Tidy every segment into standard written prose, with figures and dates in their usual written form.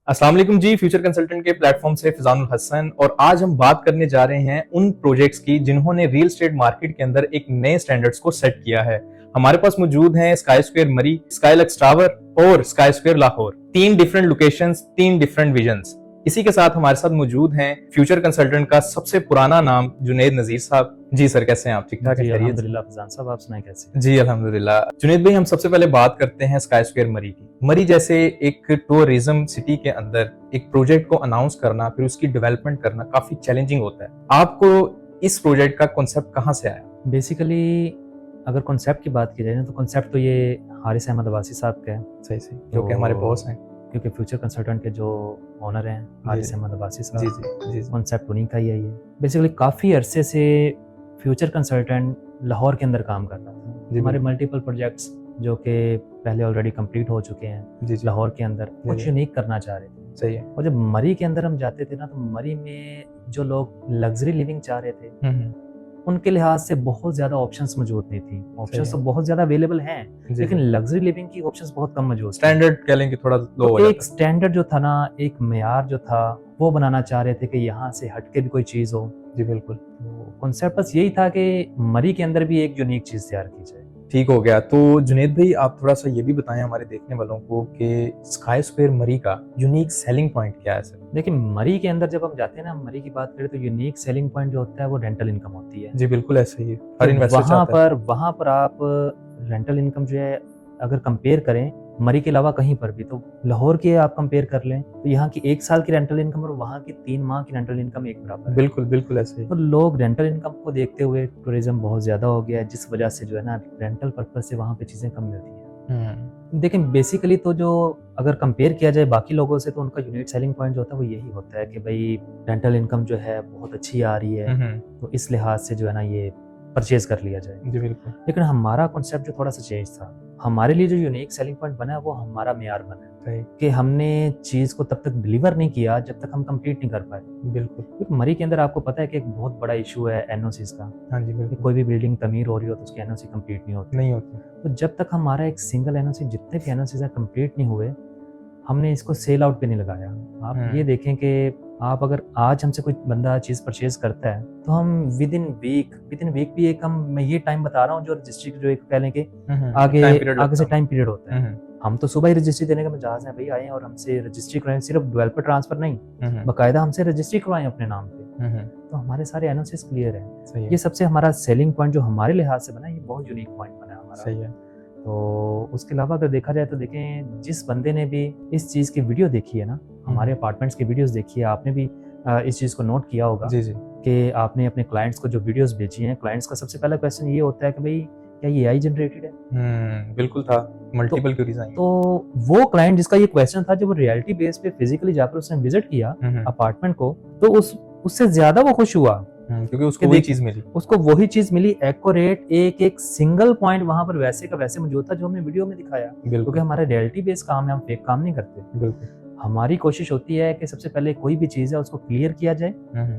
अस्सलाम वालेकुम जी। Future consultant के प्लेटफॉर्म से फिजानुल हसन, और आज हम बात करने जा रहे हैं उन प्रोजेक्ट्स की जिन्होंने रियल एस्टेट मार्केट के अंदर एक नए स्टैंडर्ड्स को सेट किया है। हमारे पास मौजूद हैं स्काई स्क्वायर मरी, स्काईलक्स टावर और स्काई स्क्वायर लाहौर। तीन डिफरेंट लोकेशंस, तीन डिफरेंट विजन्स। इसी के साथ हमारे साथ मौजूद हैं फ्यूचर कंसल्टेंट का सबसे पुराना नाम जुनैद नजीर साहब। जी सर, कैसे हैं आप? ठीक ठाक जी है? अल्हम्दुलिल्लाह। फैजान साहब आप सुनाएं कैसे हैं? जी अल्हम्दुलिल्लाह। जुनैद भाई, हम सबसे पहले बात करते हैं स्काई स्क्वायर मरी की। मरी जैसे एक टूरिज्म सिटी के अंदर एक प्रोजेक्ट को अनाउंस करना, फिर उसकी डेवलपमेंट करना काफी चैलेंजिंग होता है। आपको इस प्रोजेक्ट का कॉन्सेप्ट कहाँ से आया? बेसिकली अगर कॉन्सेप्ट की बात की जाए ना, तो कॉन्सेप्ट तो ये हारिस अहमद अब्बासी साहब का है। सही सही, जो कि हमारे बॉस हैं। क्योंकि फ्यूचर कंसल्टेंट के जो ओनर हैं हारिस अहमद अब्बासी जी साहब, जी जी। कॉन्सेप्ट उन्हीं का ही है ये। बेसिकली काफ़ी अरसे से फ्यूचर कंसल्टेंट लाहौर के अंदर काम कर रहा था। हमारे मल्टीपल प्रोजेक्ट्स जो कि पहले ऑलरेडी कंप्लीट हो चुके हैं जी लाहौर के अंदर, कुछ यूनिक करना चाह रहे थे। सही है। और जब मरी के अंदर हम जाते थे ना, तो मरी में जो लोग लग्जरी लिविंग चाह रहे थे, उनके लिहाज से बहुत ज्यादा ऑप्शंस मौजूद नहीं थी। ऑप्शंस तो बहुत ज्यादा अवेलेबल हैं, लेकिन लग्जरी लिविंग की ऑप्शंस बहुत कम मौजूद। स्टैंडर्ड कह लें कि थोड़ा लो हो तो एक स्टैंडर्ड जो था ना, एक मेयार जो था, वो बनाना चाह रहे थे कि यहाँ से हटके भी कोई चीज हो। जी बिल्कुल। तो कॉन्सेप्ट बस यही था कि मरी के अंदर भी एक यूनिक चीज तैयार की जाए। ठीक हो गया। तो जुनैद भाई, आप थोड़ा सा ये भी बताएं हमारे देखने वालों को कि स्काई स्क्वायर मरी का यूनिक सेलिंग पॉइंट क्या है सर? देखिए, मरी के अंदर जब हम जाते हैं ना, मरी की बात करें तो यूनिक सेलिंग पॉइंट जो होता है वो रेंटल इनकम होती है। जी बिल्कुल, ऐसा ही है। हर तो इन्वेस्टर चाहता है। वहाँ पर आप रेंटल इनकम जो है, अगर कंपेयर करें मरी के अलावा कहीं पर भी, तो लाहौर की आप कंपेयर कर लें तो यहाँ की 1 साल की रेंटल इनकम और वहाँ की 3 माह की रेंटल इनकम एक बराबर है। बिल्कुल बिल्कुल ऐसे ही। तो लोग रेंटल इनकम को देखते हुए, टूरिज्म बहुत ज्यादा हो गया है, जिस वजह से जो है ना, रेंटल पर्पज से वहाँ पे चीजें कम मिलती हैं। देखिए, बेसिकली तो जो अगर कंपेयर किया जाए बाकी लोगों से, तो उनका यूनिक सेलिंग पॉइंट जो होता है वो यही होता है कि भाई रेंटल इनकम जो है बहुत अच्छी आ रही है, तो इस लिहाज से जो है ना ये परचेज कर लिया जाए। जी बिल्कुल। लेकिन हमारा कॉन्सेप्ट जो थोड़ा सा चेंज था, हमारे लिए जो यूनिक सेलिंग पॉइंट बना है वो हमारा मेयार बना है कि हमने चीज को तब तक डिलीवर नहीं किया जब तक हम कंप्लीट नहीं कर पाए। बिल्कुल। क्योंकि मरी के अंदर आपको पता है कि एक बहुत बड़ा इशू है एनओसीज का। हाँ जी बिल्कुल। कोई भी बिल्डिंग तमीर हो रही हो तो उसकी एनओसी कंप्लीट नहीं होती। तो जब तक हमारा एक सिंगल एनओसी, जितने भी एनओसीज कंप्लीट नहीं हुए, हमने इसको सेल आउट पे नहीं लगाया। आप ये देखें कि आप अगर आज हमसे कोई बंदा चीज परचेज करता है, तो हम विद इन वीक भी एक, मैं ये टाइम बता रहा हूँ जो रजिस्ट्री जो एक कह लें कि आगे से टाइम पीरियड होता है। हम तो सुबह ही रजिस्ट्री देने का मिजाज है, भाई आए और हमसे रजिस्ट्री कराएं, सिर्फ डेवलपर ट्रांसफर नहीं, बाकायदा हमसे रजिस्ट्री करवाएं अपने नाम पे। तो हमारे सारे एनओसीज क्लियर है। ये सबसे हमारा सेलिंग पॉइंट जो हमारे लिहाज से बना, ये बहुत यूनिक पॉइंट बना हमारा। सही है। तो उसके अलावा अगर देखा जाए तो देखें, जिस बंदे ने भी इस चीज की वीडियो देखी है ना, हमारे अपार्टमेंट्स की वीडियोस देखी है, आपने भी इस चीज को नोट किया होगा जी जी, कि आपने अपने क्लाइंट्स को जो वीडियोस भेजी हैं, क्लाइंट्स का सबसे पहला क्वेश्चन ये होता है कि भाई क्या ये AI जनरेटेड है? बिल्कुल था। मल्टीपल क्वेरीज आई। तो वो क्लाइंट जिसका ये क्वेश्चन था, जब वो रियलिटी बेस पे फिजिकली जाकर उसने विजिट किया अपार्टमेंट को, तो उससे ज्यादा वो खुश हुआ क्योंकि उसको वही चीज मिली। उसको वही चीज मिली, एक्यूरेट, एक सिंगल पॉइंट वहां पर वैसे का वैसे मौजूद था जो हमने वीडियो में दिखाया। क्योंकि हमारा रियलिटी बेस्ड काम है, हम फेक काम नहीं करते। बिल्कुल। हमारी कोशिश होती है कि सबसे पहले कोई भी चीज है उसको क्लियर किया जाए,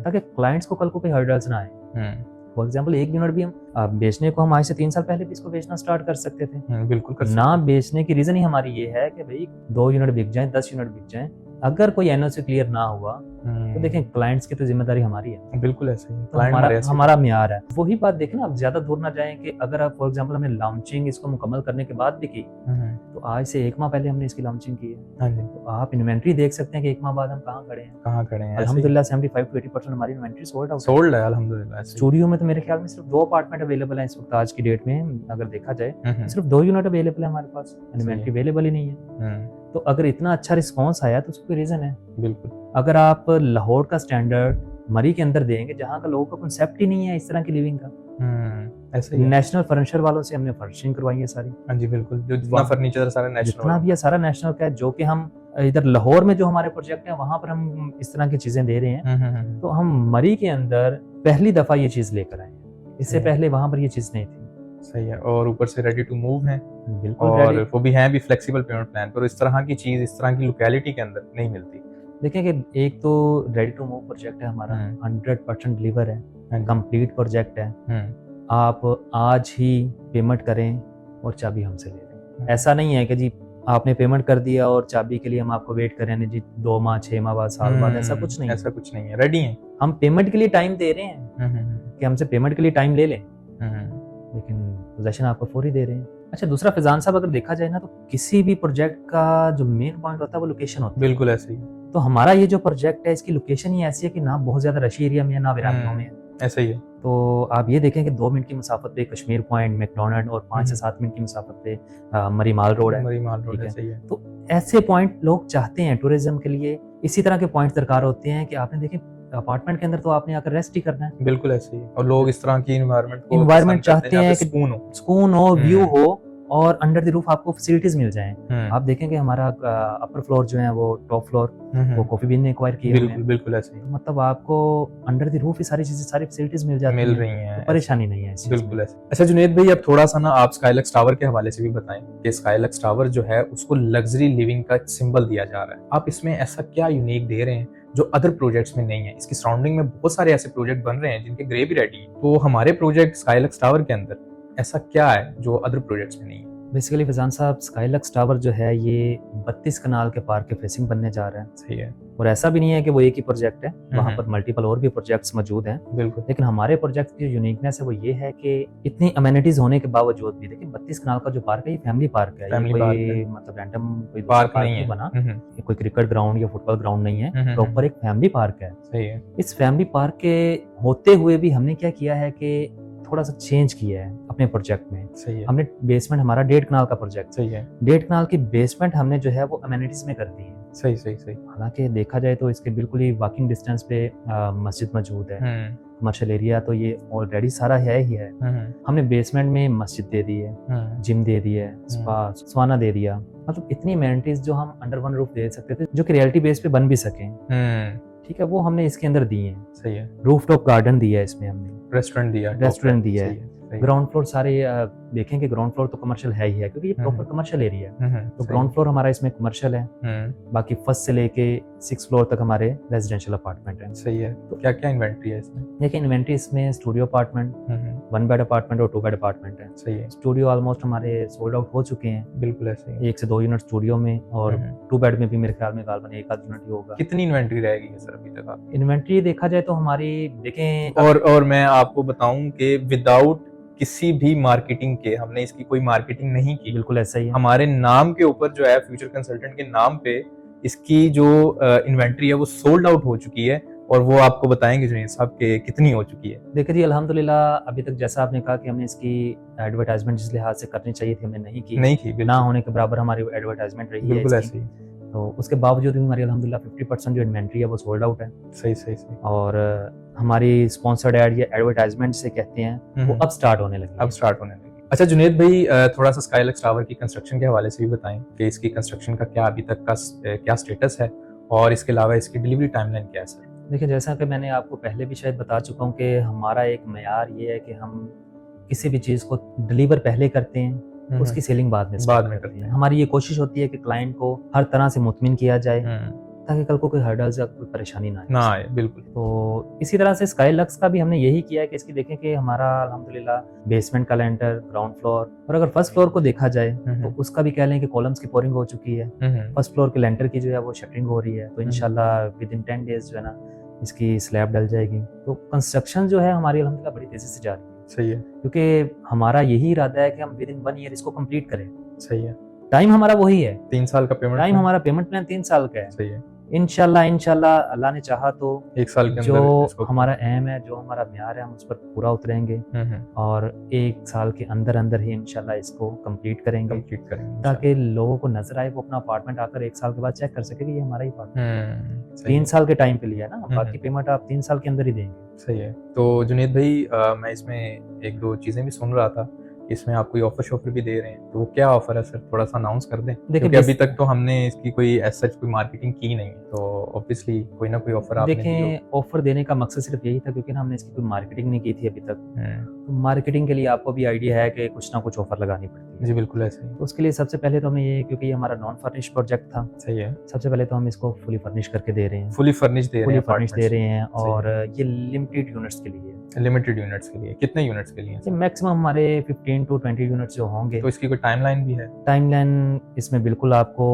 ताकि क्लाइंट्स को कल को कोई हर्डल्स ना आए। फॉर एग्जाम्पल, 1 यूनिट भी हम बेचने को, हम आज से 3 साल पहले भी इसको बेचना स्टार्ट कर सकते थे। बिल्कुल कर ना बेचने की रीजन ही हमारी ये है कि भाई 2 यूनिट बिक जाए, 10 यूनिट बिक जाए, अगर कोई एनओसी क्लियर ना हुआ तो देखें क्लाइंट्स की तो जिम्मेदारी हमारी है। बिल्कुल ऐसे ही। तो हमारा म्यार है। वही बात देखें ना, आप ज्यादा दूर ना जाएं कि अगर आप फॉर एग्जांपल हमने लॉन्चिंग इसको मुकम्मल करने के बाद भी की, तो आज से 1 माह पहले हमने इसकी लॉन्चिंग की है। तो आप इन्वेंट्री देख सकते हैं कि 1 माह बाद हम कहाँ खड़े हैं। अल्हम्दुलिल्लाह 75 to 80% हमारी इन्वेंट्री सोल्ड है अल्हम्दुलिल्लाह। स्टूडियो में तो मेरे ख्याल में सिर्फ 2 अपार्टमेंट अवेलेबल है इस वक्त, आज की डेट में अगर देखा जाए, सिर्फ 2 यूनिट अवेलेबल है हमारे पास, इन्वेंट्री अवेलेबल ही नहीं है। तो अगर इतना अच्छा रिस्पॉन्स आया तो उसको कोई रीजन है। बिल्कुल। अगर आप लाहौर का स्टैंडर्ड मरी के अंदर देंगे, जहाँ का लोगों का कॉन्सेप्ट ही नहीं है इस तरह की लिविंग का, ऐसे ही। नेशनल फर्नीचर वालों से हमने फर्निशिंग करवाई है सारी। हाँ जी बिल्कुल। जो जितना फर्नीचर सारा नेशनल, जितना भी है सारा नेशनल का है, जो कि हम इधर लाहौर में जो हमारे प्रोजेक्ट है वहां पर हम इस तरह की चीजें दे रहे हैं। तो हम मरी के अंदर पहली दफा ये चीज लेकर आए हैं, इससे पहले वहां पर ये चीज नहीं थी। सही है। और ऊपर से रेडी टू मूव है, बिल्कुल, और वो भी है भी फ्लेक्सिबल पेमेंट प्लान पर। इस तरह की चीज इस तरह की लोकेलिटी के अंदर नहीं मिलती। देखें कि एक तो रेडी टू मूव प्रोजेक्ट है हमारा, 100% डिलीवर है, कंप्लीट प्रोजेक्ट है। आप आज ही पेमेंट करें और चाबी हमसे ले लें। ऐसा नहीं है कि जी आपने पेमेंट कर दिया और चाबी के लिए हम आपको वेट कर रहे हैं जी 2 माह 6 माह बाद साल बाद, ऐसा कुछ नहीं है। ऐसा कुछ नहीं है, रेडी है। हम पेमेंट के लिए टाइम दे रहे हैं कि हमसे पेमेंट के लिए टाइम ले लें, लेकिन पोजेशन आपको फौरी दे रहे हैं। अच्छा, दूसरा फैजान साहब, अगर देखा जाए ना तो किसी भी प्रोजेक्ट का जो मेन पॉइंट होता है वो लोकेशन होता है। बिल्कुल ऐसे ही। तो हमारा ये जो प्रोजेक्ट है इसकी लोकेशन ही ऐसी है कि ना बहुत ज्यादा रशी एरिया में है ना वीरानों में है। ऐसा ही है। तो आप ये देखें कि 2 मिनट की मुसाफत पे कश्मीर पॉइंट, मैकडोनल्ड, और 5 से 7 मिनट की मुसाफत पे मरीमाल रोड है। मरीमाल रोड ठीक है। सही है। तो ऐसे पॉइंट लोग चाहते हैं टूरिज्म के लिए, इसी तरह के पॉइंट दरकार होते हैं कि आपने देखें अपार्टमेंट के अंदर तो आपने आकर रेस्ट ही करना है। बिल्कुल ऐसे ही। और लोग इस तरह की इन्वायरमेंट चाहते हैं कि सुकून हो, व्यू हो, और अंडर द रूफ आपको फैसिलिटीज मिल जाएं। आप देखेंगे हमारा अपर फ्लोर जो है वो टॉप फ्लोर वो कॉफी बीन ने एक्वायर किया है। बिल्कुल ऐसे ही। मतलब आपको अंडर द रूफ ही सारी चीजें, सारी फैसिलिटीज मिल रही हैं, तो परेशानी नहीं है। बिल्कुल ऐसे। अच्छा जुनैद भाई, अब थोड़ा सा ना आप स्काईलक्स टावर के हवाले से भी बताएं कि स्काईलक्स टावर जो है उसको लग्जरी लिविंग का सिंबल दिया जा रहा है। आप इसमें ऐसा क्या यूनिक दे रहे हैं जो अदर प्रोजेक्ट्स में नहीं है? इसकी सराउंडिंग में बहुत सारे ऐसे प्रोजेक्ट बन रहे हैं जिनके ग्रे भी रेडी है, तो हमारे प्रोजेक्ट स्काईलक्स टावर के अंदर ऐसा क्या है जो अदर प्रोजेक्ट्स में नहीं है? बेसिकली फैजान साहब, स्काईलक्स टावर जो है ये 32 कनाल के पार्क के फेसिंग बनने जा रहा है। सही है। और ऐसा भी नहीं है कि वो एक ही प्रोजेक्ट है, वहाँ पर मल्टीपल और भी प्रोजेक्ट्स मौजूद हैं। बिल्कुल। लेकिन हमारे प्रोजेक्ट की जो यूनिकनेस है वो ये है कि इतनी अमेनिटीज होने के बावजूद भी, देखिए 32 कनाल का जो पार्क है ये फैमिली पार्क है, ये कोई मतलब रैंडम कोई पार्क नहीं बना, ये कोई क्रिकेट ग्राउंड या फुटबॉल ग्राउंड नहीं है, प्रॉपर एक फैमिली पार्क है। सही है। इस फैमिली पार्क के होते हुए भी हमने क्या किया है कि थोड़ा सा चेंज किया है अपने प्रोजेक्ट में। सही है। हमने बेसमेंट, हमारा 1.5 कनाल का प्रोजेक्ट, सही है, 1.5 कनाल की बेसमेंट हमने जो है वो अमेनिटीज में कर दी है। सही सही सही। हालांकि देखा जाए तो इसके बिल्कुल ही वॉकिंग डिस्टेंस पे मस्जिद मौजूद है, कमर्शियल एरिया तो ये ऑलरेडी सारा है ही है। हमने बेसमेंट में मस्जिद दे दी है, जिम दे दी है, स्पा, सवाना दे दिया, मतलब इतनी अमेनिटीज जो हम अंडर वन रूफ दे सकते थे जो कि रियलिटी बेस पे बन भी सके। ठीक है, वो हमने इसके अंदर दी है। सही है। रूफटॉप गार्डन दिया है इसमें, हमने रेस्टोरेंट दिया है। ग्राउंड फ्लोर सारे देखेंगे, ग्राउंड फ्लोर तो कमर्शियल है ही है क्योंकि ये प्रॉपर कमर्शियल एरिया है। तो ग्राउंड फ्लोर हमारा इसमें कमर्शियल है, बाकी फर्स्ट से लेके 6 फ्लोर तक हमारे रेजिडेंशियल अपार्टमेंट है। सही है। तो क्या क्या इन्वेंट्री है इसमें? देखिए इन्वेंट्री इसमें स्टूडियो अपार्टमेंट, 1 बेड अपार्टमेंट और 2 बेड अपार्टमेंट है। सही है। स्टूडियो ऑलमोस्ट हमारे सोल्ड आउट हो चुके हैं। बिल्कुल ऐसे ही। 1 से 2 यूनिट स्टूडियो में, और 2 बेड में भी मेरे ख्याल में गालबन 1 आध यूनिट ही होगा। कितनी इन्वेंट्री रहेगी सर अभी तक आपकी? इन्वेंट्री देखा जाए तो हमारी देखें, और मैं आपको बताऊं कि विदाउट किसी भी मार्केटिंग के हमने इसकी कोई मार्केटिंग नहीं की। बिल्कुल ऐसा ही है। हमारे नाम के ऊपर जो है, फ्यूचर कंसल्टेंट के नाम पे इसकी जो इन्वेंट्री है वो सोल्ड आउट हो चुकी है, और वो आपको बताएंगे जुनैद साहब के कितनी हो चुकी है। देखिए जी, अल्हम्दुलिल्लाह अभी तक जैसा आपने कहा कि हमने इसकी एडवर्टाइजमेंट जिस लिहाज से करनी चाहिए थी हमने नहीं की, ना होने के बराबर हमारी एडवर्टाइजमेंट रही है। बिल्कुल ऐसे ही। तो उसके बावजूद भी हमारी अल्हम्दुलिल्लाह 50% जो इन्वेंट्री है वो सोल्ड आउट है। सही सही सही। और हमारी स्पॉन्सर्ड एड या एडवर्टाइजमेंट से कहते हैं वो अब स्टार्ट होने लगी। अच्छा जुनैद भाई, थोड़ा सा स्काईलक्स टावर की कंस्ट्रक्शन के हवाले से भी बताएं कि इसकी कंस्ट्रक्शन का क्या अभी तक का क्या स्टेटस है, और इसके अलावा इसकी डिलीवरी टाइमलाइन क्या है सर? देखिए, जैसा कि मैंने आपको पहले भी शायद बता चुका हूँ कि हमारा एक मयार ये है कि हम किसी भी चीज़ को डिलीवर पहले करते हैं, उसकी सेलिंग बाद में करते हैं। हमारी ये कोशिश होती है कि क्लाइंट को हर तरह से मुतमिन किया जाए ताकि कल को कोई हर्डल्स या कोई परेशानी ना आए। बिल्कुल। तो इसी तरह से स्काईलक्स का भी हमने यही किया है कि इसकी देखें कि हमारा अल्हम्दुलिल्लाह बेसमेंट का लेंटर, ग्राउंड फ्लोर, और अगर फर्स्ट फ्लोर को देखा जाए तो उसका भी कह लें कि कॉलम्स की पोरिंग हो चुकी है। फर्स्ट फ्लोर के लेंटर की जो है वो शटरिंग हो रही है, तो इंशाल्लाह विद इन 10 डेज जो है ना इसकी स्लैब डल जाएगी। तो कंस्ट्रक्शन जो है हमारी अल्हम्दुलिल्लाह बड़ी तेजी से जा रही है। सही है। क्योंकि हमारा यही इरादा है कि हम विद इन 1 ईयर इसको कंप्लीट करें। सही है। टाइम हमारा वही है, 3 साल का पेमेंट टाइम, हमारा पेमेंट प्लान 3 साल का है। सही है। इंशाल्लाह अल्लाह ने चाहा तो 1 साल के अंदर जो हमारा एम है, जो हमारा म्यार है, हम उस पर पूरा उतरेंगे और 1 साल के अंदर अंदर ही इंशाल्लाह इसको कंप्लीट करेंगे ताकि लोगों को नजर आए, वो अपना अपार्टमेंट आकर 1 साल के बाद चेक कर सके कि ये हमारा ही अपार्टमेंट 3 साल के टाइम पे लिया ना, बाकी पेमेंट आप 3 साल के अंदर ही देंगे। सही है। तो जुनैद भाई, मैं इसमें 1-2 चीजें भी सुन रहा था, इसमें आप कोई ऑफर शॉफर भी दे रहे हैं, तो वो क्या ऑफर है सर? थोड़ा सा अनाउंस कर दें, क्योंकि अभी तक तो हमने इसकी कोई एज सच कोई मार्केटिंग की नहीं है। तो ऑब्वियसली कोई ना कोई ऑफर आपने दी देखें, ऑफर देने का मकसद सिर्फ यही था क्योंकि ना हमने इसकी कोई मार्केटिंग नहीं की थी अभी तक। होगी। तो मार्केटिंग के लिए आपको भी आइडिया है कि कुछ ना कुछ ऑफर लगानी पड़ती है। जी बिल्कुल ऐसे ही। तो उसके लिए सबसे पहले तो हमने ये, क्योंकि ये हमारा नॉन फर्निश प्रोजेक्ट था, सही है। सबसे पहले तो हम इसको फुली फर्निश करके दे रहे हैं, फुली फर्निश दे रहे फुली हैं, फर्निश दे रहे हैं। सही और ये लिमिटेड यूनिट्स के लिए है। लिमिटेड यूनिट्स के लिए। कितने यूनिट्स के लिए? मैक्सिमम हमारे 15 to 20 यूनिट्स जो होंगे। तो इसकी कोई टाइमलाइन भी है? टाइमलाइन इसमें बिल्कुल आपको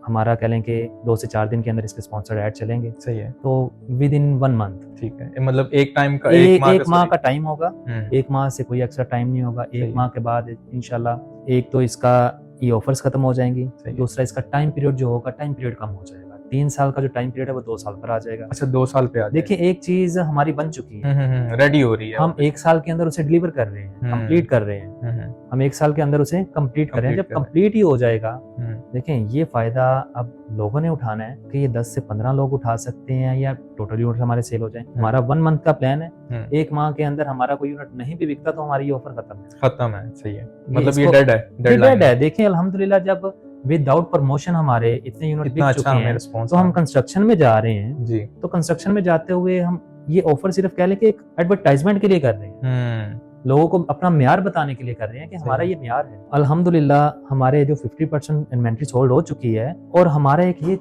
हमारा कह लें कि 2 से 4 दिन के अंदर इसके स्पॉन्सर्ड ऐड चलेंगे। सही है। तो विद इन 1 मंथ। ठीक है, मतलब एक टाइम का एक माह का टाइम होगा। हम्म। 1 माह से कोई एक्स्ट्रा टाइम नहीं होगा। सही 1 माह के बाद इंशाल्लाह एक तो इसका ये ऑफर्स खत्म हो जाएंगी, सही है। दूसरा इसका टाइम पीरियड जो होगा, टाइम पीरियड कम हो जाएगा। 3 साल का जो टाइम पीरियड है वो 2 साल पर आ जाएगा। अच्छा, 2 साल पे आ जाएगा। देखिए, एक चीज हमारी बन चुकी है, रेडी हो रही है। हम 1 साल के अंदर उसे डिलीवर कर रहे हैं, कंप्लीट कर रहे हैं। हम 1 साल के अंदर उसे कंप्लीट कर रहे हैं। जब कंप्लीट ही हो जाएगा, देखें ये फायदा अब लोगों ने उठाना है कि ये 10 से 15 लोग उठा सकते हैं या टोटल यूनिट हमारे सेल हो जाए। हमारा 1 मंथ का प्लान है। 1 माह के अंदर हमारा कोई यूनिट नहीं भी बिकता तो हमारी ये ऑफर खत्म है। सही है, मतलब ये डेड है, डेड है। देखिए अल्हम्दुलिल्लाह, जब विदाउट प्रमोशन हमारे इतने यूनिट बिक चुके हैं, तो हम कंस्ट्रक्शन में जा रहे हैं जी। तो कंस्ट्रक्शन में जाते हुए हम ये ऑफर सिर्फ कह लें कि एक एडवर्टाइजमेंट के लिए कर रहे हैं, लोगों को अपना म्यार बताने के लिए कर रहे हैं कि हमारा ये म्यार है। अल्हम्दुलिल्लाह हमारे जो 50% इन्वेंट्री सोल्ड हो चुकी है। और हमारा एक ये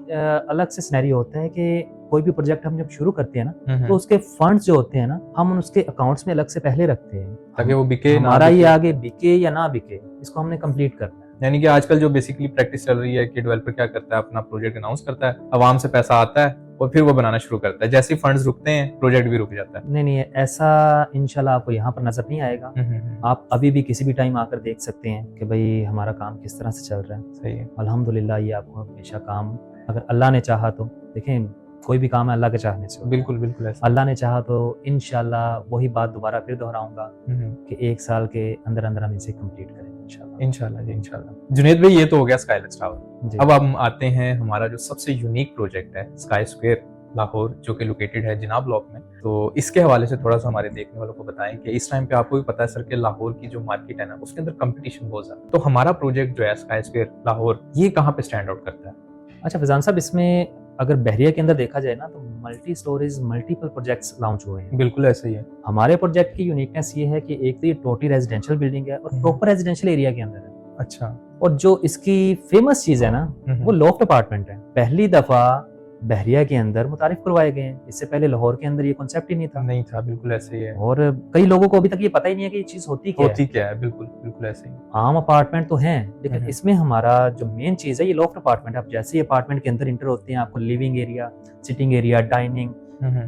अलग से सिनेरियो होता है कि कोई भी प्रोजेक्ट हम जब शुरू करते हैं ना, तो उसके फंड्स जो होते हैं ना, हम उसके अकाउंट्स में अलग से पहले रखते हैं ताकि वो बिके, हमारा ये आगे बिके या ना बिके, इसको हमने कंप्लीट करना है। यानी कि आजकल जो बेसिकली प्रैक्टिस चल रही है कि डेवलपर क्या करता है, अपना प्रोजेक्ट अनाउंस करता है, आवाम से पैसा आता है और फिर वो बनाना शुरू करता है। जैसे ही फंड्स रुकते हैं, प्रोजेक्ट भी रुक जाता है। नहीं, ऐसा इंशाल्लाह आपको यहाँ पर नजर नहीं आएगा। आप अभी भी किसी भी टाइम आकर देख सकते हैं कि भाई हमारा काम किस तरह से चल रहा है। सही है। अल्हम्दुलिल्लाह ये आपको हमेशा काम, अगर अल्लाह ने चाहा तो, देखें कोई भी काम है अल्लाह के चाहने से। बिल्कुल बिल्कुल ऐसा। अल्लाह ने चाहा तो इंशाल्लाह वही बात दोबारा फिर दोहराऊंगा कि 1 साल के अंदर अंदर हम इसे कंप्लीट करेंगे इंशाल्लाह जी, इंशाल्लाह। जुनेद भाई, ये तो हो गया स्काईलैक्स टावर। अब हम आते हैं हमारा जो सबसे यूनिक प्रोजेक्ट है, स्काई स्क्वायर लाहौर, जो कि लोकेटेड है जिनाब ब्लॉक में। तो इसके हवाले से थोड़ा सा हमारे देखने वालों को बताएं कि इस टाइम पे आपको भी पता है सर कि लाहौर की जो मार्केट है ना, उसके अंदर कंपटीशन बहुत ज्यादा। तो हमारा प्रोजेक्ट जो है स्काई स्क्वायर लाहौर, ये कहाँ पे स्टैंड आउट करता है? अच्छा फैजान साहब, इसमें अगर बहरिया के अंदर देखा जाए ना, तो multi storage multiple projects launch हुए हैं। बिल्कुल ऐसा ही है। हमारे प्रोजेक्ट की यूनिकनेस ये है कि एक तो ये टोटली रेजिडेंशियल बिल्डिंग है और प्रॉपर रेजिडेंशियल एरिया के अंदर है। अच्छा। और जो इसकी फेमस चीज है ना, वो लॉफ्ट अपार्टमेंट है। पहली दफा बहरिया के अंदर मुतारिफ करवाए गए हैं। इससे पहले लाहौर के अंदर ये कॉन्सेप्ट ही नहीं था। बिल्कुल ऐसे ही है। और कई लोगों को अभी तक ये पता ही नहीं है कि ये चीज होती क्या है। बिल्कुल ऐसे ही। आम अपार्टमेंट तो हैं, लेकिन इसमें हमारा जो मेन चीज है ये लॉफ्ट अपार्टमेंट है। आप जैसे ही अपार्टमेंट के अंदर इंटर होते हैं, आपको living area, sitting area, dining,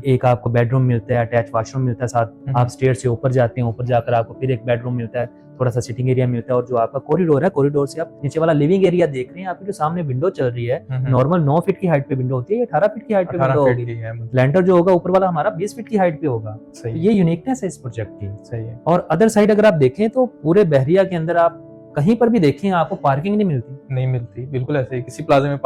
एक आपको बेडरूम मिलता है, अटैच वॉशरूम मिलता है साथ। आप स्टेयर से ऊपर जाते हैं, ऊपर जाकर आपको फिर एक बेडरूम मिलता है, थोड़ा सा सिटिंग एरिया मिलता है। और जो आपका कॉरिडोर है, कॉरिडोर से आप नीचे वाला लिविंग एरिया देख रहे हैं। आपकी जो सामने विंडो चल रही है, नॉर्मल 9 फीट की हाइट पे विंडो होती है, 18 फीट की हाइट पे विंडो होगी। लेंटर जो होगा ऊपर वाला हमारा 20 फीट की हाइट पे होगा। तो ये यूनिकनेस है इस प्रोजेक्ट की। सही है। और अदर साइड अगर आप देखें तो पूरे बहरिया के अंदर आप कहीं पर भी देखें आपको पार्किंग नहीं मिलती। बिल्कुल ऐसे ही। किसी प्लाजा में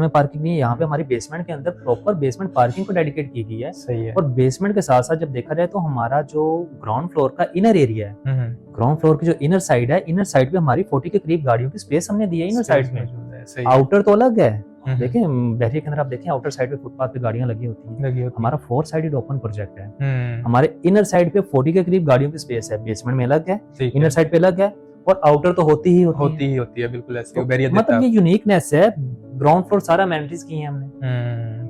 पार्किंग नहीं है। यहाँ पे हमारी बेसमेंट के अंदर प्रॉपर बेसमेंट पार्किंग को डेडिकेट की गई है। सही है। और बेसमेंट के साथ साथ जब देखा जाए तो हमारा जो ग्राउंड फ्लोर का इनर एरिया है, ग्राउंड फ्लोर की जो इनर साइड है, इनर साइड पे हमारी 40 के करीब गाड़ियों की स्पेस हमने दी है इनर साइड में। आउटर तो अलग है। देखें बहरिया के अंदर आप देखें आउटर साइड पे फुटपाथ पे गाड़ियां लगी होती हैं। हमारा 4 साइडेड ओपन प्रोजेक्ट है। हमारे इनर साइड पे 40 के करीब गाड़ियों की स्पेस है। बेसमेंट में अलग है, इनर साइड पे अलग है, और आउटर तो होती ही होती है। बिल्कुल ऐसे। मतलब ये यूनिकनेस है। ग्राउंड फ्लोर सारा अमेनिटीज की हैं हमने।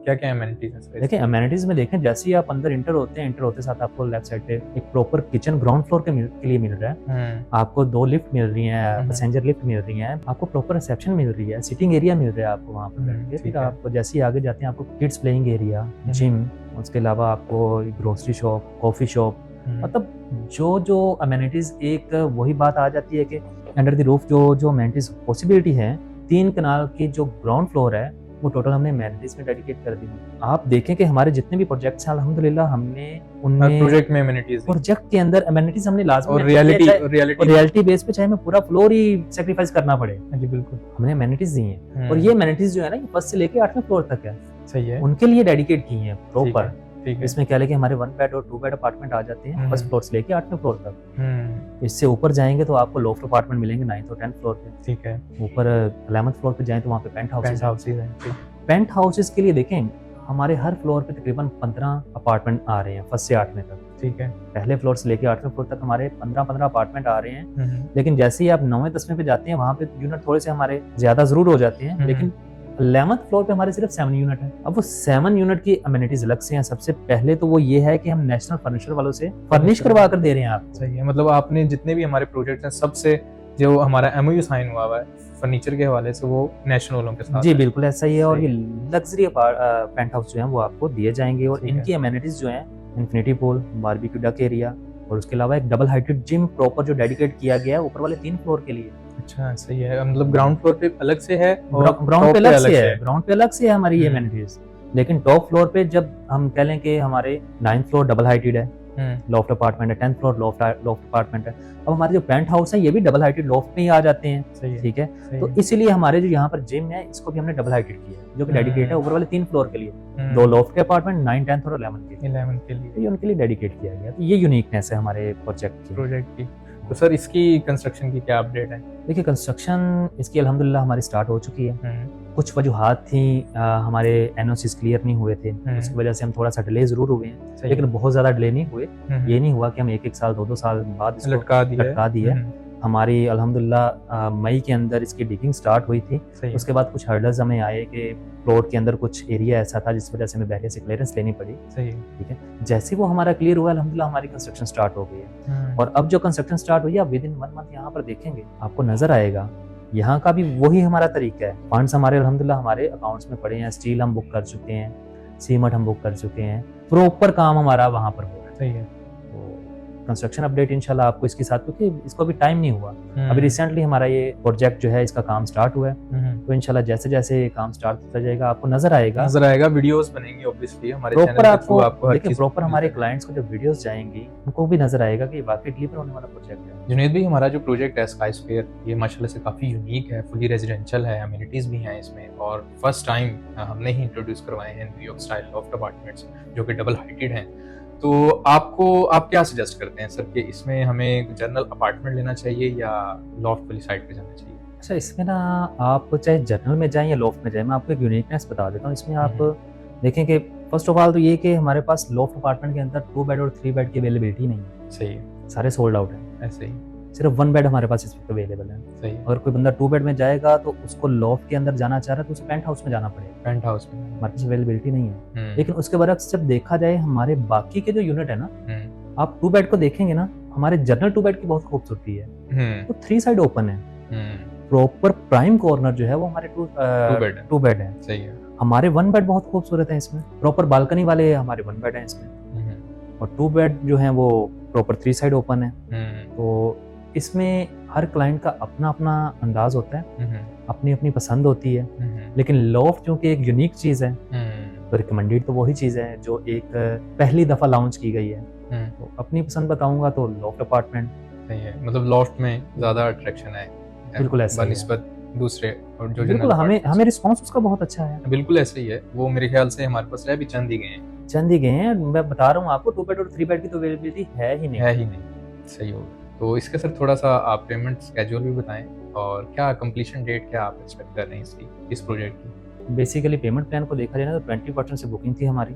क्या अमेनिटीज है? देखिए अमेनिटीज में देखें, जैसे ही आप अंदर इंटर होते साथ आपको लेफ्ट साइड पे एक प्रॉपर किचन ग्राउंड फ्लोर के लिए मिल रहा है। आपको 2 लिफ्ट मिल रही हैं, पैसेंजर लिफ्ट मिल रही हैं, आपको प्रॉपर रिसेप्शन मिल रही है, सिटिंग एरिया मिल रहा है आपको वहाँ पर बैठ के। फिर आपको जैसे ही आगे जाते हैं आपको किड्स प्लेइंग एरिया, जिम, उसके अलावा आपको ग्रोसरी शॉप, कॉफी शॉप, मतलब जो अमेनिटीज, एक वही बात आ जाती है कि अंडर द रूफ जो अमेनिटीज पॉसिबिलिटी है। 3 कनाल की जो ग्राउंड फ्लोर है वो टोटल हमने अमेनिटीज में डेडिकेट कर दी है। आप देखें कि हमारे जितने भी प्रोजेक्ट्स हैं अल्हम्दुलिल्लाह हमने उनमें प्रोजेक्ट में अमेनिटीज, प्रोजेक्ट के अंदर अमेनिटीज हमने लाजमी, और रियलिटी बेस पे चाहे हमें पूरा फ्लोर ही सेक्रीफाइस करना पड़े। जी बिल्कुल, हमने अमेनिटीज दी हैं। और ये अमेनिटीज जो है ना, ये 1st से लेके 8वें फ्लोर तक है। सही है। उनके लिए डेडिकेट की हैं प्रॉपर। ठीक है। इसमें क्या लेके हमारे 1 बेड और 2 बेड अपार्टमेंट आ जाते हैं 1st फ्लोर से लेके 8वें फ्लोर तक। इससे ऊपर जाएंगे तो आपको लॉफ्ट अपार्टमेंट मिलेंगे 9th और 10th फ्लोर पे। ठीक है। ऊपर 11th फ्लोर पे जाएं तो वहाँ पे पेंट हाउसेस हैं। पेंट हाउसेस के लिए देखें, हमारे हर फ्लोर पे तकरीबन 15 अपार्टमेंट आ रहे हैं, फर्स्ट से 8वें तक। ठीक है। पहले फ्लोर से लेके 8वें फ्लोर तक हमारे 15 अपार्टमेंट आ रहे हैं। लेकिन जैसे ही आप 9वें 10वें पे जाते हैं, वहाँ पे यूनिट थोड़े से हमारे ज्यादा जरूर हो जाते हैं, लेकिन 11th फ्लोर पे हमारे सिर्फ 7 यूनिट है। अब वो 7 यूनिट की अमेनिटीज अलग से हैं। सबसे पहले तो वो ये है कि हम नेशनल फर्नीचर वालों से फर्निश करवा कर दे रहे हैं आपको। सही है, मतलब आपने जितने भी हमारे प्रोजेक्ट हैं, सबसे जो हमारा एमओयू साइन हुआ है फर्नीचर के हवाले से, वो नेशनल वालों के साथ जी बिल्कुल ऐसा ही है। और सही ये लग्जरी पेंट हाउस जो है वो आपको दिए जाएंगे, और ठीक है। इनकी अमेनिटीज जो है infinity pool, barbecue duck area, और उसके अलावा एक डबल हाइटेड जिम प्रॉपर जो डेडिकेट किया गया है ऊपर वाले 3 फ्लोर के लिए। अच्छा, सही है, मतलब ग्राउंड फ्लोर पे अलग से है और ग्राउंड top पे अलग से है, ग्राउंड पे अलग से है हमारी ये हम्म। अमेनिटीज। लेकिन टॉप फ्लोर पे जब हम कह लें कि हमारे 9th फ्लोर डबल हाइटेड है, लॉफ्ट अपार्टमेंट है, 10th फ्लोर लॉफ्ट अपार्टमेंट है। अब हमारे जो पेंट हाउस है ये भी डबल हाइटेड लॉफ्ट में ही आ जाते हैं। सही है, ठीक है, सही तो है। इसीलिए हमारे जो यहाँ पर जिम है इसको भी हमने डबल हाइटेड किया है, जो कि डेडिकेट है ऊपर वाले 3 फ्लोर के लिए। 2 लॉफ्ट के अपार्टमेंट 9, 10 और 11 के लिए, 11 के लिए ये उनके लिए डेडिकेट किया गया। तो ये यूनिकनेस है हमारे प्रोजेक्ट की। तो सर इसकी कंस्ट्रक्शन की क्या अपडेट है? देखिए कंस्ट्रक्शन इसकी अल्हम्दुलिल्लाह हमारी स्टार्ट हो चुकी है। कुछ वजूहात थी, हमारे एनओसीज क्लियर नहीं हुए थे, उसकी वजह से हम थोड़ा सा डिले जरूर हुए हैं, लेकिन बहुत ज्यादा डिले नहीं हुए। ये नहीं हुआ कि हम 1-1 साल 2-2 साल बाद इसको लटका दिया। हमारी अल्हम्दुलिल्लाह मई के अंदर इसकी डिगिंग स्टार्ट हुई थी। उसके बाद कुछ हर्डल्स हमें आए कि प्लॉट के अंदर कुछ एरिया ऐसा था जिस वजह से हमें बहरे से क्लियरेंस लेनी पड़ी। ठीक है, जैसे वो हमारा क्लियर हुआ अल्हम्दुलिल्लाह हमारी कंस्ट्रक्शन स्टार्ट हो गई है। और अब जो कंस्ट्रक्शन स्टार्ट हुई है, आप विद इन 1 मंथ यहाँ पर देखेंगे आपको नजर आएगा, यहाँ का भी वही हमारा तरीका है। फंड्स हमारे अल्हम्दुलिल्लाह हमारे अकाउंट्स में पड़े हैं, स्टील हम बुक कर चुके हैं, सीमेंट हम बुक कर चुके हैं, प्रॉपर काम हमारा वहाँ पर हो रहा है। सही है। कंस्ट्रक्शन अपडेट इंशाल्लाह आपको इसके साथ, क्योंकि इसको अभी टाइम नहीं हुआ, अभी रिसेंटली हमारा ये प्रोजेक्ट जो है इसका काम स्टार्ट हुआ है। तो इंशाल्लाह जैसे जैसे काम स्टार्ट होता जाएगा आपको नजर आएगा, वीडियोस बनेंगी ऑब्वियसली हमारे प्रॉपर चैनल पे, आपको देखिए प्रॉपर हमारे क्लाइंट्स को जब वीडियोस जाएंगी उनको भी नजर आएगा कि वाकई डिलीवर होने वाला प्रोजेक्ट है। जुनैद भाई, हमारा जो प्रोजेक्ट है स्काई स्क्वायर, ये माशाल्लाह से काफी यूनिक है, फुली रेजिडेंशियल है, अमेनिटीज भी हैं इसमें, और फर्स्ट टाइम हमने ही इंट्रोड्यूस करवाए हैं न्यूयॉर्क स्टाइल लॉफ्ट अपार्टमेंट्स जो कि डबल हाइटेड हैं। तो आप क्या सजेस्ट करते हैं सर कि इसमें हमें जनरल अपार्टमेंट लेना चाहिए या लॉफ्ट वाली साइड पे जाना चाहिए? अच्छा, इसमें ना आप चाहे जनरल में जाएं या लॉफ्ट में जाएं, मैं आपको एक यूनिकनेस बता देता हूँ। इसमें आप देखें कि फर्स्ट ऑफ ऑल तो ये कि हमारे पास लॉफ्ट अपार्टमेंट के अंदर 2 बेड और 3 बेड की अवेलेबिलिटी नहीं है। सही है, सारे सोल्ड आउट हैं। ऐसे ही सिर्फ 1 बेड हमारे पास इस वक्त अवेलेबल है। सही है। अगर कोई बंदा 2 बेड में जाएगा तो उसको लॉफ्ट के अंदर जाना चाह रहा है तो उसे पेंट हाउस में जाना पड़ेगा, पेंट हाउस में हमारे पास अवेलेबिलिटी नहीं है। लेकिन उसके बरक्स जब देखा जाए हमारे बाकी के जो यूनिट है ना, आप 2 बेड को देखेंगे ना, हमारे जनरल 2 बेड की बहुत खूबसूरती है। तो 3 साइड ओपन है, प्रॉपर प्राइम कॉर्नर जो है वो हमारे 2 बेड है। सही है। हमारे 1 बेड बहुत खूबसूरत है, इसमें प्रॉपर बालकनी वाले हमारे 1 बेड है इसमें, और 2 बेड जो है वो प्रॉपर 3 साइड ओपन है। तो इसमें हर क्लाइंट का अपना अपना अंदाज होता है, अपनी अपनी पसंद होती है। लेकिन लॉफ्ट जो कि एक यूनिक चीज है, तो रिकमेंडेड तो वही चीज है जो एक पहली दफा लॉन्च की गई है। तो अपनी पसंद बताऊंगा तो लॉफ्ट अपार्टमेंट सही है, मतलब लॉफ्ट में ज्यादा अट्रैक्शन है बिल्कुल ऐसा बनिस्बत दूसरे, और जो बिल्कुल हमें रिस्पांस उसका बहुत अच्छा है। बिल्कुल ऐसे ही है, वो मेरे ख्याल से हमारे पास रह भी चंद ही गए हैं। मैं बता रहा हूँ आपको, 2 बेड और 3 बेड की तो अवेलेबिलिटी है ही नहीं। सही होगा। तो इसके सर थोड़ा सा आप पेमेंट स्केड्यूल भी बताएं, और क्या कंप्लीशन डेट क्या आप एक्सपेक्ट कर रहे हैं इसकी, इस प्रोजेक्ट की? बेसिकली पेमेंट प्लान को देखा जाए ना तो 20% से बुकिंग थी हमारी,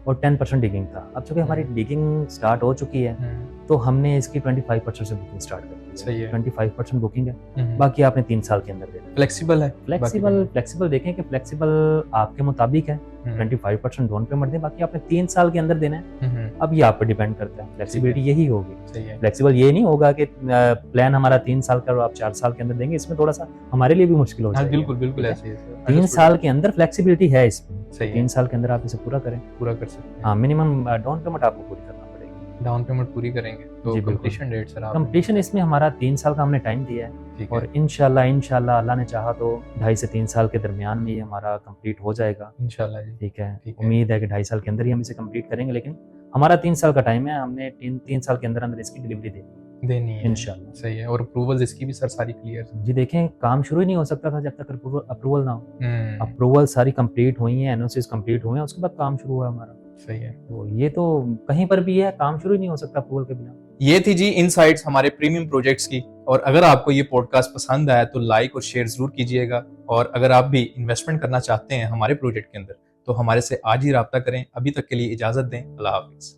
और 10% डिगिंग था। अब चूंकि हमारी डिगिंग स्टार्ट हो चुकी है तो हमने इसकी 25% से बुकिंग स्टार्ट कर दी है। सही है। 25% बुकिंग है, बाकी आपने 3 साल के अंदर देना। फ्लेक्सिबल है, फ्लेक्सिबल देखें कि फ्लेक्सिबल आपके मुताबिक है। 25% डाउन पेमेंट दें, बाकी आपने 3 साल के अंदर देना है। अब ये आप पे डिपेंड करता है, फ्लेक्सिबिलिटी यही होगी। फ्लेक्सिबल ये नहीं होगा कि प्लान हमारा 3 साल का और आप 4 साल के अंदर देंगे, इसमें थोड़ा सा हमारे लिए भी मुश्किल हो जाएगी। बिल्कुल ऐसे ही 3 साल के अंदर फ्लेक्सिबिलिटी है इसमें, 3 साल के अंदर आप इसे पूरा कर सकते हैं। हाँ, मिनिमम डाउन पेमेंट आपको पूरी करना पड़ेगी। डाउन पेमेंट पूरी करेंगे तो कंप्लीशन डेट सर? कंप्लीशन इसमें हमारा 3 साल का हमने टाइम दिया है, और इंशाल्लाह अल्लाह ने चाहा तो 2.5 से 3 साल के दरमियान में ये हमारा कंप्लीट हो जाएगा इंशाल्लाह जी। ठीक है, उम्मीद है कि 2.5 साल के अंदर ही हम इसे कंप्लीट करेंगे, लेकिन हमारा 3 साल का टाइम है, हमने 3 साल के अंदर इसकी डिलीवरी देनी है इंशाल्लाह। सही है। और अप्रूवल्स इसकी भी सर सारी क्लियर? जी देखें, काम शुरू ही नहीं हो सकता था जब तक अप्रूवल ना हो। अप्रूवल सारी कंप्लीट हुई हैं, एनओसीज कंप्लीट हुए हैं, उसके बाद काम शुरू हुआ हमारा। सही है। तो ये तो कहीं पर भी है, काम शुरू ही नहीं हो सकता अप्रूवल के बिना। ये थी जी इनसाइट्स हमारे प्रीमियम प्रोजेक्ट्स की। और अगर आपको ये पॉडकास्ट पसंद आया तो लाइक और शेयर जरूर कीजिएगा। और अगर आप भी इन्वेस्टमेंट करना चाहते हैं हमारे प्रोजेक्ट के अंदर तो हमारे से आज ही रब्ता करें। अभी तक के लिए इजाजत दें। अल्लाह हाफिज।